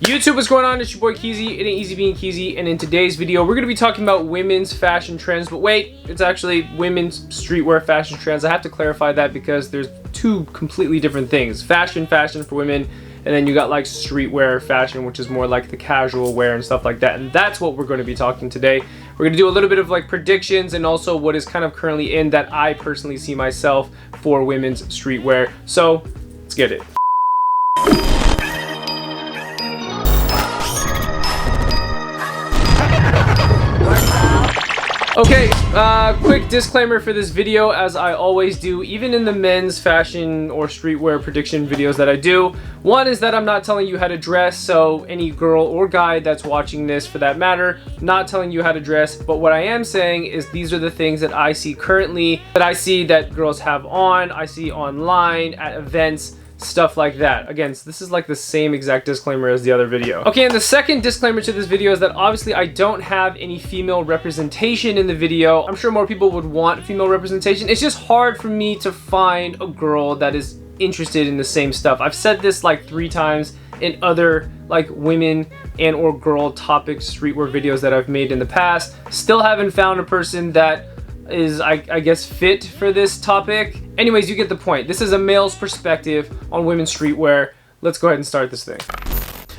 YouTube, what's going on? It's your boy Keezy. It ain't easy being Keezy, and in today's video we're going to be talking about women's fashion trends. But wait, it's actually women's streetwear fashion trends. I have to clarify that because there's two completely different things. Fashion for women, and then you got like streetwear fashion, which is more like the casual wear and stuff like that. And that's what we're going to be talking today. We're going to do a little bit of like predictions and also what is kind of currently in that I personally see myself for women's streetwear. So let's get it. Okay, quick disclaimer for this video, as I always do, even in the men's fashion or streetwear prediction videos that I do. One is that I'm not telling you how to dress, so any girl or guy that's watching this for that matter, not telling you how to dress. But what I am saying is these are the things that I see currently, that I see that girls have on, I see online, at events, stuff like that. Again, so this is like the same exact disclaimer as the other video. Okay, and the second disclaimer to this video is that obviously I don't have any female representation in the video. I'm sure more people would want female representation. It's just hard for me to find a girl that is interested in the same stuff. I've said this like 3 times in other like women and or girl topic streetwear videos that I've made in the past. Still haven't found a person that is I guess fit for this topic. Anyways, you get the point. This is a male's perspective on women's streetwear. Let's go ahead and start this thing.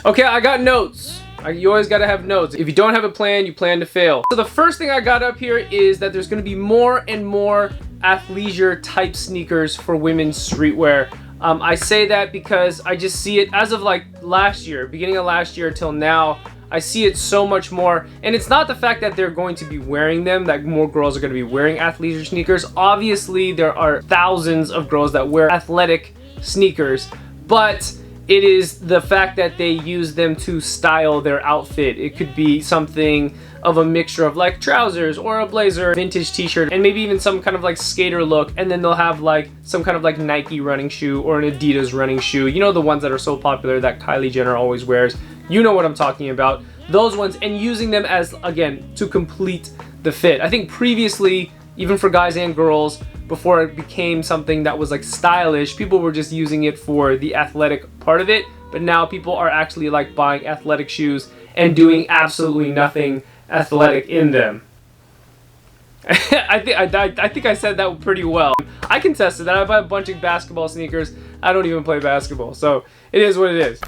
Okay, I got notes. You always gotta have notes. If you don't have a plan, you plan to fail. So the first thing I got up here is that there's gonna be more and more athleisure type sneakers for women's streetwear. I say that because I just see it as of like last year, beginning of last year till now. I see it so much more, and it's not the fact that they're going to be wearing them, that more girls are going to be wearing athleisure sneakers. Obviously, there are thousands of girls that wear athletic sneakers, but it is the fact that they use them to style their outfit. It could be something of a mixture of like trousers or a blazer, vintage t-shirt, and maybe even some kind of like skater look, and then they'll have like some kind of like Nike running shoe or an Adidas running shoe. You know, the ones that are so popular that Kylie Jenner always wears. You know what I'm talking about. Those ones, and using them as, again, to complete the fit. I think previously, even for guys and girls, before it became something that was like stylish, people were just using it for the athletic part of it. But now people are actually like buying athletic shoes and doing absolutely nothing athletic in them. I think I said that pretty well. I can test it that I buy a bunch of basketball sneakers. I don't even play basketball, so it is what it is.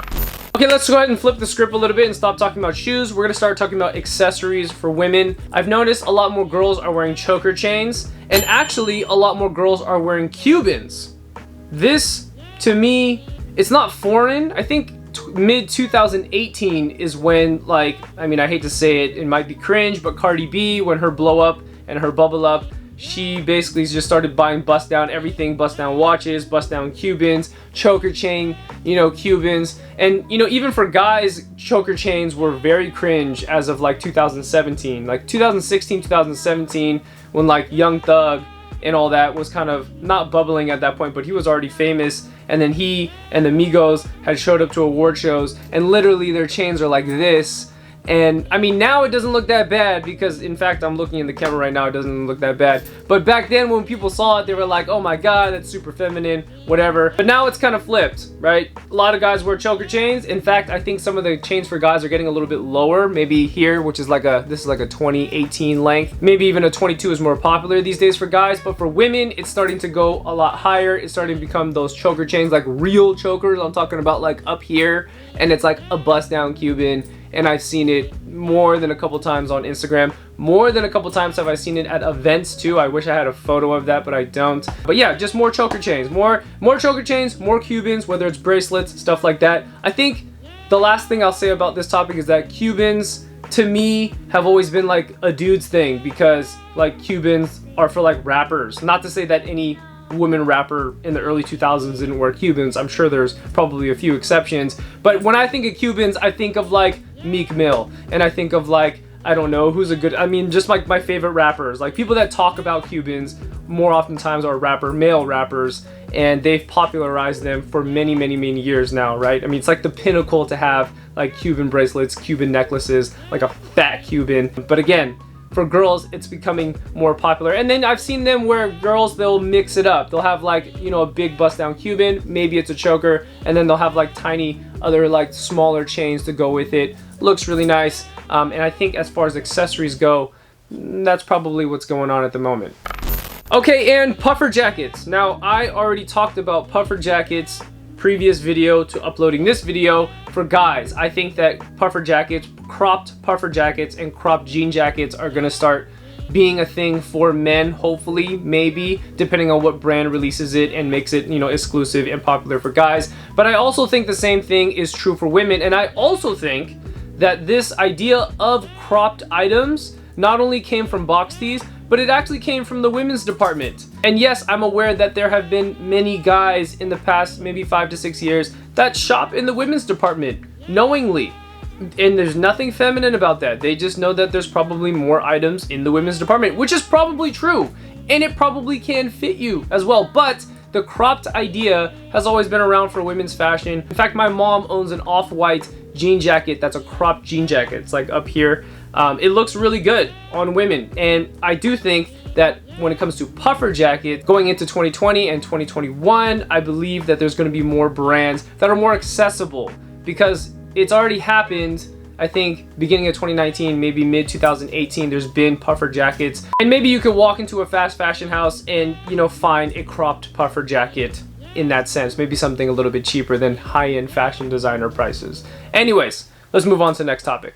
Okay, let's go ahead and flip the script a little bit and stop talking about shoes. We're gonna start talking about accessories for women. I've noticed a lot more girls are wearing choker chains, and actually a lot more girls are wearing Cubans. This, to me, it's not foreign. I think mid 2018 is when, like, I mean, I hate to say it, it might be cringe, but Cardi B, when her blow up and her bubble up, she basically just started buying bust down everything, bust down watches, bust down Cubans, choker chain, you know, Cubans. And, you know, even for guys, choker chains were very cringe as of like 2017. Like 2016, 2017, when like Young Thug and all that was kind of not bubbling at that point, but he was already famous. And then he and the Migos had showed up to award shows, and literally their chains are like this. And I mean, now it doesn't look that bad because, in fact, I'm looking in the camera right now, it doesn't look that bad. But back then when people saw it, they were like, oh my god, that's super feminine, whatever. But now it's kind of flipped, right? A lot of guys wear choker chains. In fact, I think some of the chains for guys are getting a little bit lower. Maybe here, which is like this is like a 2018 length. Maybe even a 22 is more popular these days for guys. But for women, it's starting to go a lot higher. It's starting to become those choker chains, like real chokers. I'm talking about like up here, and it's like a bust down Cuban. And I've seen it more than a couple times on Instagram. More than a couple times have I seen it at events too. I wish I had a photo of that, but I don't. But yeah, just more choker chains. More choker chains, more Cubans, whether it's bracelets, stuff like that. I think the last thing I'll say about this topic is that Cubans, to me, have always been like a dude's thing, because like Cubans are for like rappers. Not to say that any women rapper in the early 2000s didn't wear Cubans. I'm sure there's probably a few exceptions. But when I think of Cubans, I think of like Meek Mill, and I think of like, I don't know who's a good, I mean, just like my favorite rappers, like people that talk about Cubans more oftentimes are male rappers, and they've popularized them for many years now, right? I mean, it's like the pinnacle to have like Cuban bracelets, Cuban necklaces, like a fat Cuban. But again, for girls, it's becoming more popular. And then I've seen them where girls, they'll mix it up. They'll have like, you know, a big bust down Cuban, maybe it's a choker, and then they'll have like tiny other like smaller chains to go with it. Looks really nice. And I think as far as accessories go, that's probably what's going on at the moment. Okay, and puffer jackets. Now, I already talked about puffer jackets previous video to uploading this video for guys. I think that puffer jackets, cropped puffer jackets and cropped jean jackets are gonna start being a thing for men, hopefully, maybe, depending on what brand releases it and makes it, you know, exclusive and popular for guys. But I also think the same thing is true for women, and I also think that this idea of cropped items not only came from box tees, but it actually came from the women's department. And yes, I'm aware that there have been many guys in the past maybe 5 to 6 years that shop in the women's department knowingly. And there's nothing feminine about that. They just know that there's probably more items in the women's department, which is probably true. And it probably can fit you as well. But the cropped idea has always been around for women's fashion. In fact, my mom owns an off-white jean jacket that's a cropped jean jacket. It's like up here. It looks really good on women. And I do think that when it comes to puffer jacket, going into 2020 and 2021, I believe that there's going to be more brands that are more accessible, because it's already happened. I think beginning of 2019, maybe mid 2018, there's been puffer jackets, and maybe you could walk into a fast fashion house and, you know, find a cropped puffer jacket in that sense. Maybe something a little bit cheaper than high-end fashion designer prices. Anyways, let's move on to the next topic.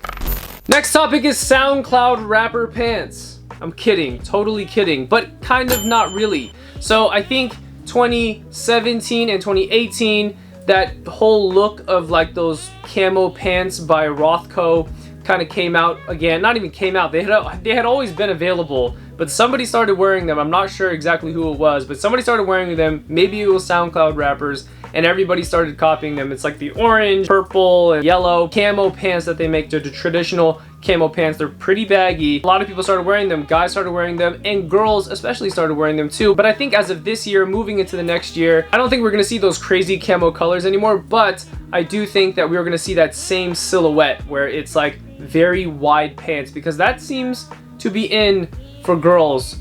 Next topic is SoundCloud Rapper pants. I'm kidding, totally kidding, but kind of not really. So I think 2017 and 2018, that whole look of like those camo pants by Rothko kind of came out again. Not even came out, they had always been available, but somebody started wearing them. I'm not sure exactly who it was, but somebody started wearing them. Maybe it was SoundCloud rappers, and everybody started copying them. It's like the orange, purple, and yellow camo pants that they make. They're the traditional camo pants. They're pretty baggy. A lot of people started wearing them. Guys started wearing them, and girls especially started wearing them too. But I think as of this year, moving into the next year, I don't think we're gonna see those crazy camo colors anymore, but I do think that we're gonna see that same silhouette where it's like very wide pants, because that seems to be in for girls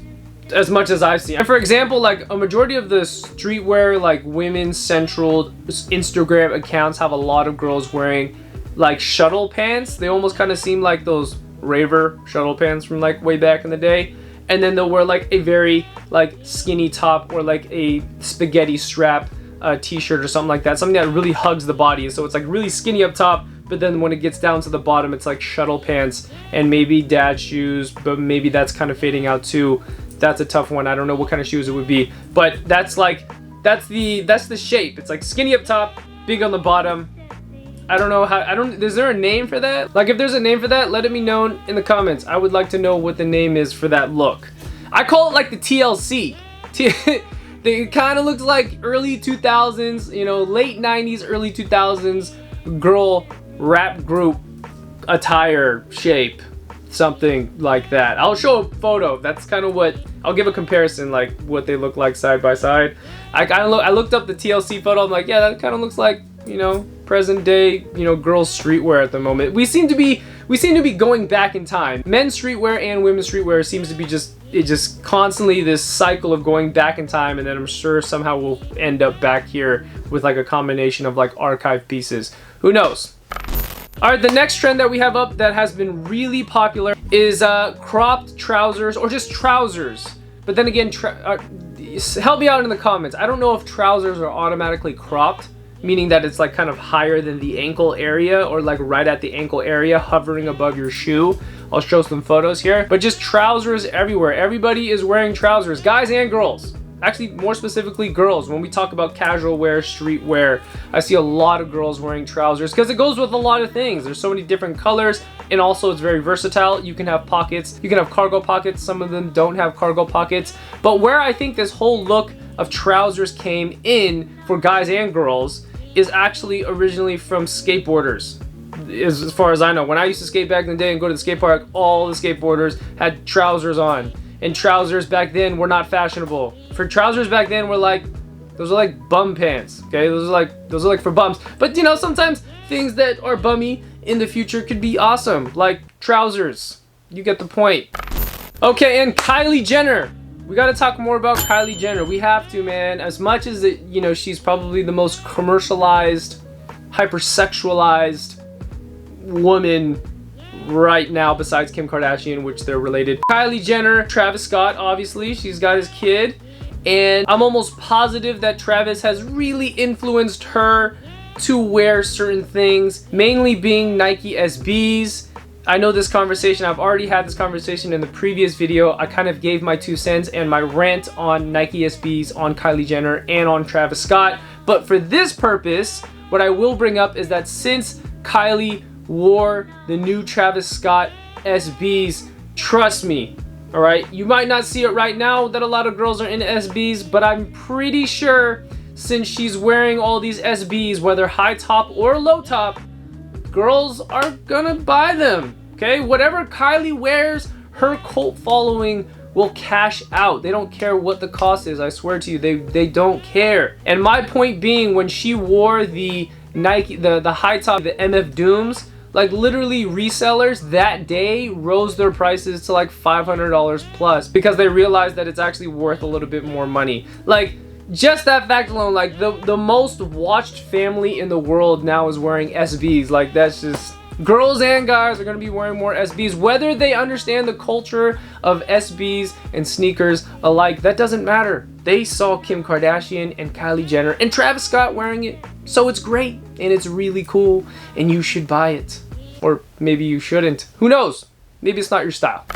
as much as I've seen. And for example, like a majority of the streetwear, like women's central Instagram accounts have a lot of girls wearing like shuttle pants. They almost kind of seem like those raver shuttle pants from like way back in the day. And then they'll wear like a very like skinny top or like a spaghetti strap t-shirt or something like that. Something that really hugs the body. So it's like really skinny up top, but then when it gets down to the bottom, it's like shuttle pants and maybe dad shoes, but maybe that's kind of fading out too. That's a tough one. I don't know what kind of shoes it would be, but that's like, that's the shape. It's like skinny up top, big on the bottom. I don't know how, is there a name for that? Like if there's a name for that, let it be known in the comments. I would like to know what the name is for that look. I call it like the TLC. It kind of looks like early 2000s, you know, late 90s, early 2000s girl rap group attire shape. Something like that. I'll show a photo. That's kind of what, I'll give a comparison, like what they look like side by side. I looked up the TLC photo. I'm like, yeah, that kind of looks like, you know, present day, you know, girls streetwear at the moment. We seem to be going back in time. Men's streetwear and women's streetwear seems to be just constantly this cycle of going back in time, and then I'm sure somehow we'll end up back here with like a combination of like archive pieces. Who knows? All right, the next trend that we have up that has been really popular is cropped trousers, or just trousers. But then again, help me out in the comments. I don't know if trousers are automatically cropped, meaning that it's like kind of higher than the ankle area, or like right at the ankle area, hovering above your shoe. I'll show some photos here, but just trousers everywhere. Everybody is wearing trousers, guys and girls. Actually, more specifically girls. When we talk about casual wear, street wear, I see a lot of girls wearing trousers because it goes with a lot of things. There's so many different colors, and also it's very versatile. You can have pockets, you can have cargo pockets. Some of them don't have cargo pockets. But where I think this whole look of trousers came in for guys and girls is actually originally from skateboarders. As far as I know, when I used to skate back in the day and go to the skate park, all the skateboarders had trousers on. And trousers back then were not fashionable. For trousers back then were like, those are like bum pants, okay? Those are like for bums. But you know, sometimes things that are bummy in the future could be awesome, like trousers. You get the point. Okay, and Kylie Jenner. We gotta talk more about Kylie Jenner. We have to, man. As much as it, you know, she's probably the most commercialized, hypersexualized woman right now besides Kim Kardashian, which they're related. Kylie Jenner, Travis Scott, obviously, she's got his kid, and I'm almost positive that Travis has really influenced her to wear certain things, mainly being Nike SBs. I know this conversation, I've already had this conversation in the previous video. I kind of gave my 2 cents and my rant on Nike SBs, on Kylie Jenner, and on Travis Scott. But for this purpose, what I will bring up is that since Kylie wore the new Travis Scott SBs, trust me, all right, you might not see it right now that a lot of girls are into SBs, but I'm pretty sure since she's wearing all these SBs, whether high top or low top, girls are gonna buy them, okay? Whatever Kylie wears, her cult following will cash out. They don't care what the cost is, I swear to you, they don't care. And my point being, when she wore the Nike, the high top, the MF Dooms, like literally resellers that day rose their prices to like $500 plus because they realized that it's actually worth a little bit more money. Like, just that fact alone, like the most watched family in the world now is wearing SBs. Like, that's just, girls and guys are gonna be wearing more SBs, whether they understand the culture of SBs and sneakers alike. That doesn't matter. They saw Kim Kardashian and Kylie Jenner and Travis Scott wearing it, so it's great and it's really cool and you should buy it. Or maybe you shouldn't. Who knows? Maybe it's not your style.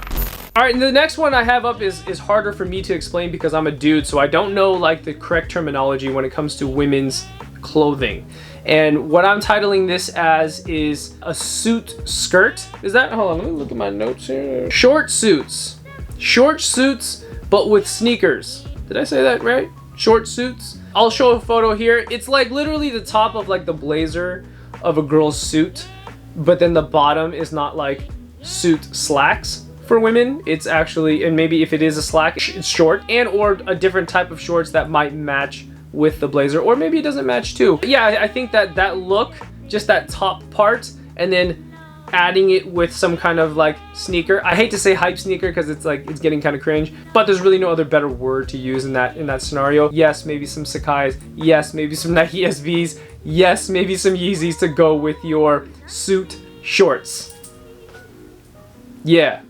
All right, and the next one I have up is harder for me to explain because I'm a dude, so I don't know like the correct terminology when it comes to women's clothing. And what I'm titling this as is a suit skirt. Is that, hold on, let me look at my notes here. Short suits. Short suits, but with sneakers. Did I say that right? Short suits. I'll show a photo here. It's like literally the top of like the blazer of a girl's suit, but then the bottom is not like suit slacks for women. It's actually, and maybe if it is a slack, it's short, and or a different type of shorts that might match with the blazer, or maybe it doesn't match too. But yeah, I think that look, just that top part, and then adding it with some kind of like sneaker. I hate to say hype sneaker because it's like, it's getting kind of cringe, but there's really no other better word to use in that scenario. Yes, maybe some Sakai's. Yes, maybe some Nike SBs. Yes, maybe some Yeezys to go with your suit shorts. Yeah.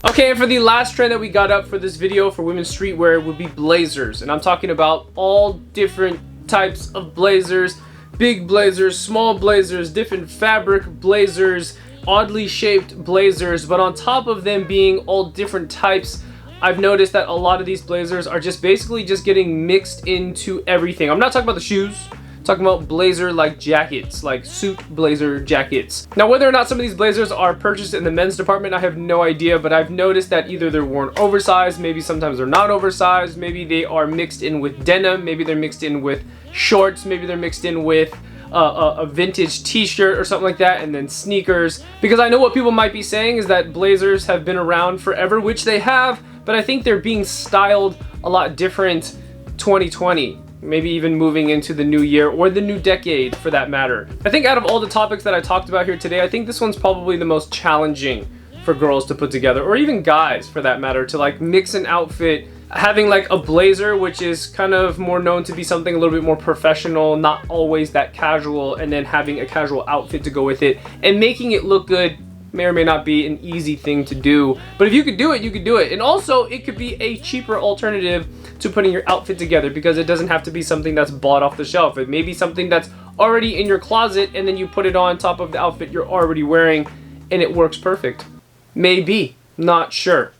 Okay, and for the last trend that we got up for this video for women's streetwear would be blazers. And I'm talking about all different types of blazers. Big blazers, small blazers, different fabric blazers, oddly shaped blazers. But on top of them being all different types, I've noticed that a lot of these blazers are just basically just getting mixed into everything. I'm not talking about the shoes. Talking about blazer like jackets, like suit blazer jackets. Now, whether or not some of these blazers are purchased in the men's department, I have no idea, but I've noticed that either they're worn oversized, maybe sometimes they're not oversized, maybe they are mixed in with denim, maybe they're mixed in with shorts, maybe they're mixed in with a vintage t-shirt or something like that, and then sneakers. Because I know what people might be saying is that blazers have been around forever, which they have, but I think they're being styled a lot different 2020. Maybe even moving into the new year or the new decade for that matter. I think out of all the topics that I talked about here today, I think this one's probably the most challenging for girls to put together, or even guys for that matter, to like mix an outfit, having like a blazer, which is kind of more known to be something a little bit more professional, not always that casual, and then having a casual outfit to go with it, and making it look good may or may not be an easy thing to do. But if you could do it, you could do it. And also, it could be a cheaper alternative to putting your outfit together, because it doesn't have to be something that's bought off the shelf. It may be something that's already in your closet, and then you put it on top of the outfit you're already wearing, and it works perfect. Maybe. Not sure.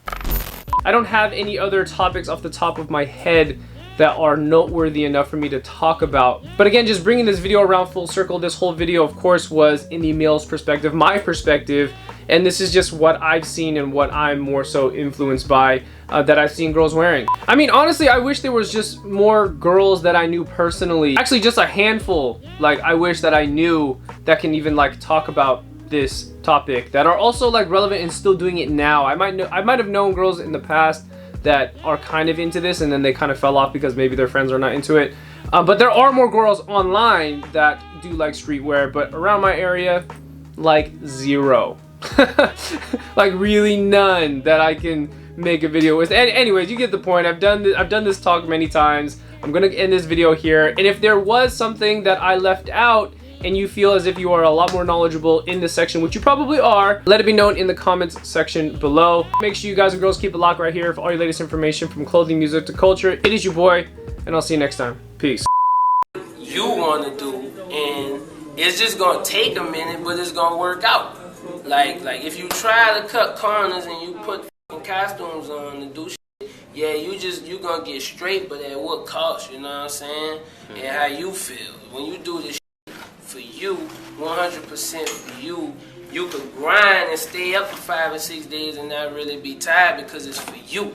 I don't have any other topics off the top of my head that are noteworthy enough for me to talk about. But again, just bringing this video around full circle, this whole video, of course, was in the male's perspective, my perspective, and this is just what I've seen and what I'm more so influenced by that I've seen girls wearing. I mean, honestly, I wish there was just more girls that I knew personally. Actually, just a handful, like, I wish that I knew that can even, like, talk about this topic, that are also, like, relevant and still doing it now. I might have known girls in the past that are kind of into this, and then they kind of fell off because maybe their friends are not into it. But there are more girls online that do like streetwear, but around my area, like zero. Like really none that I can make a video with. And anyways, you get the point. I've done this talk many times. I'm gonna end this video here, and if there was something that I left out and you feel as if you are a lot more knowledgeable in this section, which you probably are, let it be known in the comments section below. Make sure you guys and girls keep it locked right here for all your latest information from clothing, music to culture. It is your boy, and I'll see you next time. Peace. You want to do, and it's just gonna take a minute, but it's gonna work out. Like if you try to cut corners and you put costumes on to do shit, yeah, you gonna get straight, but at what cost? You know what I'm saying? And how you feel when you do this shit for you, 100% for you. You could grind and stay up for 5 or 6 days and not really be tired because it's for you.